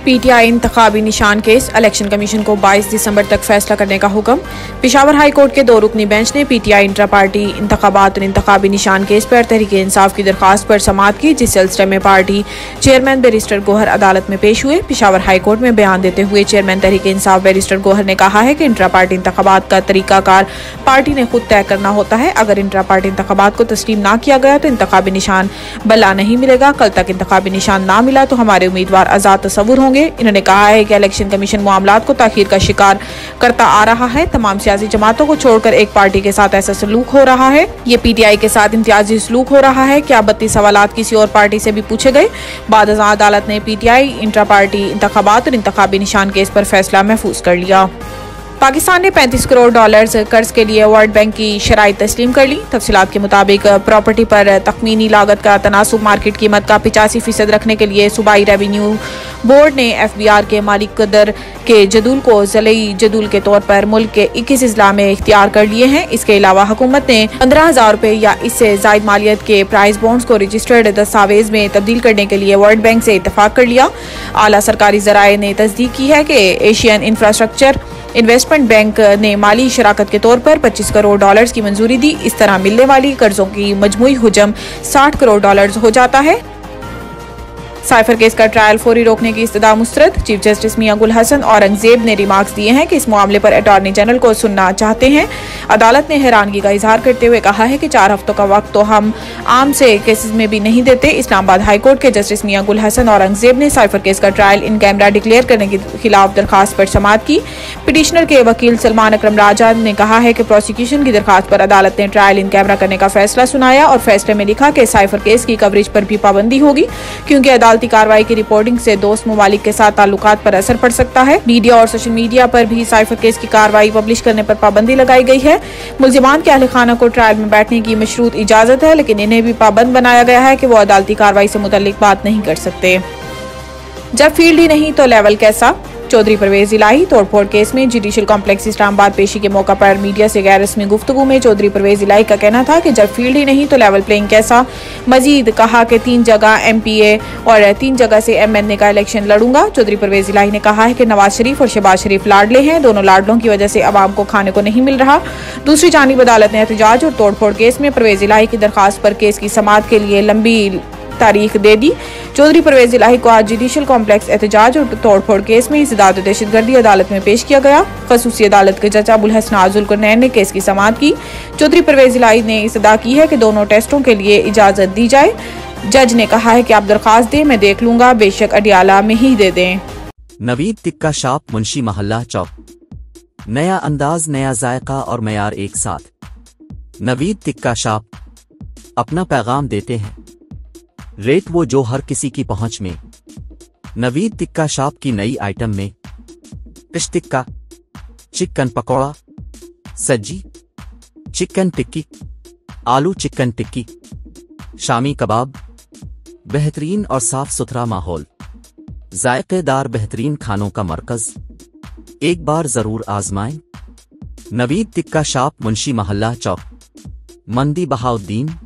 P T आई इंतखाबी निशान case, election commission को 22 दिसंबर तक फैसला करने का हुक्म। पेशावर हाई कोर्ट के 2 रुकनी बेंच ने P T I intra party इंतखाबात और इंतखाबी निशान केस पर तहरीक इंसाफ की दरखास्त पर समाअत की, जिस सिलसिले में पार्टी चेयरमैन बैरिस्टर गोहर अदालत में पेश हुए। पेशावर हाई कोर्ट में बयान देते हुए चेयरमैन तहरीक इंसाफ बैरिस्टर गोहर ने कहा है कि इंट्रा पार्टी इंतखाबात का तरीकाकार पार्टी ने खुद तय करना होता है। अगर इंट्रा पार्टी इंतखाबात को तस्लीम ना किया गया तो इंतखाबी निशान बला नहीं मिलेगा। कल तक इंतखाबी निशान ना मिला तो हमारे उम्मीदवार आजाद तस्वुर होंगे। इन्होंने कहा है कि इलेक्शन कमीशन मामलात को ताखीर का शिकार करता आ रहा है। तमाम सियासी जमातों को छोड़कर एक पार्टी के साथ ऐसा सलूक हो रहा है। ये पीटीआई के साथ इम्तियाजी सलूक हो रहा है। क्या 32 सवालात किसी और पार्टी से भी पूछे गए? बाद अदालत ने पीटीआई इंट्रा पार्टी इंतखाबात और इंतखाबी निशान केस पर फैसला महफूज कर लिया। पाकिस्तान ने $35 करोड़ कर्ज के लिए वर्ल्ड बैंक की शराइत तस्लीम कर ली। तफसीलात के मुताबिक प्रॉपर्टी पर तखमीनी लागत का तनासुब मार्केट कीमत का 85% रखने के लिए सूबाई रेवेन्यू बोर्ड ने FBR के मालिक कदर के जदूल को ज़िलई जदूल के तौर पर मुल्क के 21 अजला में इख्तियार कर लिए हैं। इसके अलावा हुकूमत ने 15,000 रुपये या इससे जायद मालियत के प्राइस बॉन्ड्स को रजिस्टर्ड दस्तावेज में तब्दील करने के लिए वर्ल्ड बैंक से इत्तफाक कर लिया। आला सरकारी ज़राए ने तस्दीक की है कि एशियन इंफ्रास्ट्रक्चर इन्वेस्टमेंट बैंक ने माली शराकत के तौर पर $25 करोड़ की मंजूरी दी। इस तरह मिलने वाली कर्जों की मजमूई हुजम $60 करोड़ हो जाता है। साइफर केस का ट्रायल फौरी रोकने की इस्तदा मुस्तरद। चीफ जस्टिस मियां गुल हसन औरंगजेब ने रिमार्क्स दिए हैं कि इस मामले पर अटॉर्नी जनरल को सुनना चाहते हैं। अदालत ने हैरानगी का इजहार करते हुए कहा है कि 4 हफ्तों का वक्त तो हम आम से केसेस में भी नहीं देते। इस्लामाबाद हाई कोर्ट के जस्टिस मियां गुल हसन औरंगजेब ने साइफर केस का ट्रायल इन कैमरा डिक्लेयर करने के खिलाफ दरखास्त पर समाअत की। पिटिशनर के वकील सलमान अकरम राजा ने कहा है कि प्रोसिक्यूशन की दरखास्त पर अदालत ने ट्रायल इन कैमरा करने का फैसला सुनाया और फैसले में लिखा कि साइफर केस की कवरेज पर भी पाबंदी होगी, क्योंकि अदालती कार्रवाई की रिपोर्टिंग से दोस्त ममालिक के साथ ताल्लुकात पर असर पड़ सकता है। मीडिया और सोशल मीडिया पर भी साइफर केस की कार्रवाई पब्लिश करने पर पाबंदी लगाई गई है। मुल्जिमान के अहल खाना को ट्रायल में बैठने की मशरूत इजाजत है, लेकिन इन्हें भी पाबंद बनाया गया है कि वो अदालती कार्रवाई से मुतल्लिक बात नहीं कर सकते। जब फील्ड ही नहीं तो लेवल कैसा? चौधरी परवेज इलाही तोड़फोड़ केस में जुडिशल कॉम्प्लेक्स इस्लामाबाद पेशी के मौका पर मीडिया से गैर रस्मी गुफ्तगू में चौधरी परवेज इलाही का कहना था कि जब फील्ड ही नहीं तो लेवल प्लेइंग कैसा। मजीद कहा कि 3 जगह MPA और 3 जगह से MNA का इलेक्शन लड़ूंगा। चौधरी परवेज इलाही ने कहा है कि नवाज शरीफ और शहबाज शरीफ लाडले हैं। दोनों लाडलों की वजह से अवाम को खाने को नहीं मिल रहा। दूसरी जानिब अदालत ने एहतजाज और तोड़फोड़ केस में परवेज इलाही की दरखास्त पर केस की समाअत के लिए लंबी तारीख दे दी। चौधरी परवेज इलाही को आज जुडिशल कॉम्प्लेक्स एहतजाज और तोड़फोड़ केस में इस्दाद दहशतगर्दी अदालत में पेश किया गया। खसूसी अदालत के जज अबुल हसन आजुल कुरनैन ने केस की समाअत की। चौधरी परवेज इलाही ने इस्तदा की है कि दोनों टेस्टों के लिए इजाजत दी जाए। जज ने कहा है कि आप दरखास्त दें, मैं देख लूंगा, बेशक अडियाला में ही दे दें। नवीद टिक्का शॉप, मुंशी महल्ला चौक। नया अंदाज, नया जायका और मयार एक साथ। नवीद टिक्का शॉप अपना पैगाम देते हैं, रेट वो जो हर किसी की पहुंच में। नवीद टिक्का शॉप की नई आइटम में फिश टिक्का, चिकन पकौड़ा, सज्जी, चिकन टिक्की, आलू चिकन टिक्की, शामी कबाब, बेहतरीन और साफ सुथरा माहौल, जायकेदार बेहतरीन खानों का मरकज। एक बार जरूर आजमाएं। नवीद टिक्का शॉप, मुंशी महल्ला चौक, मंदी बहाउद्दीन।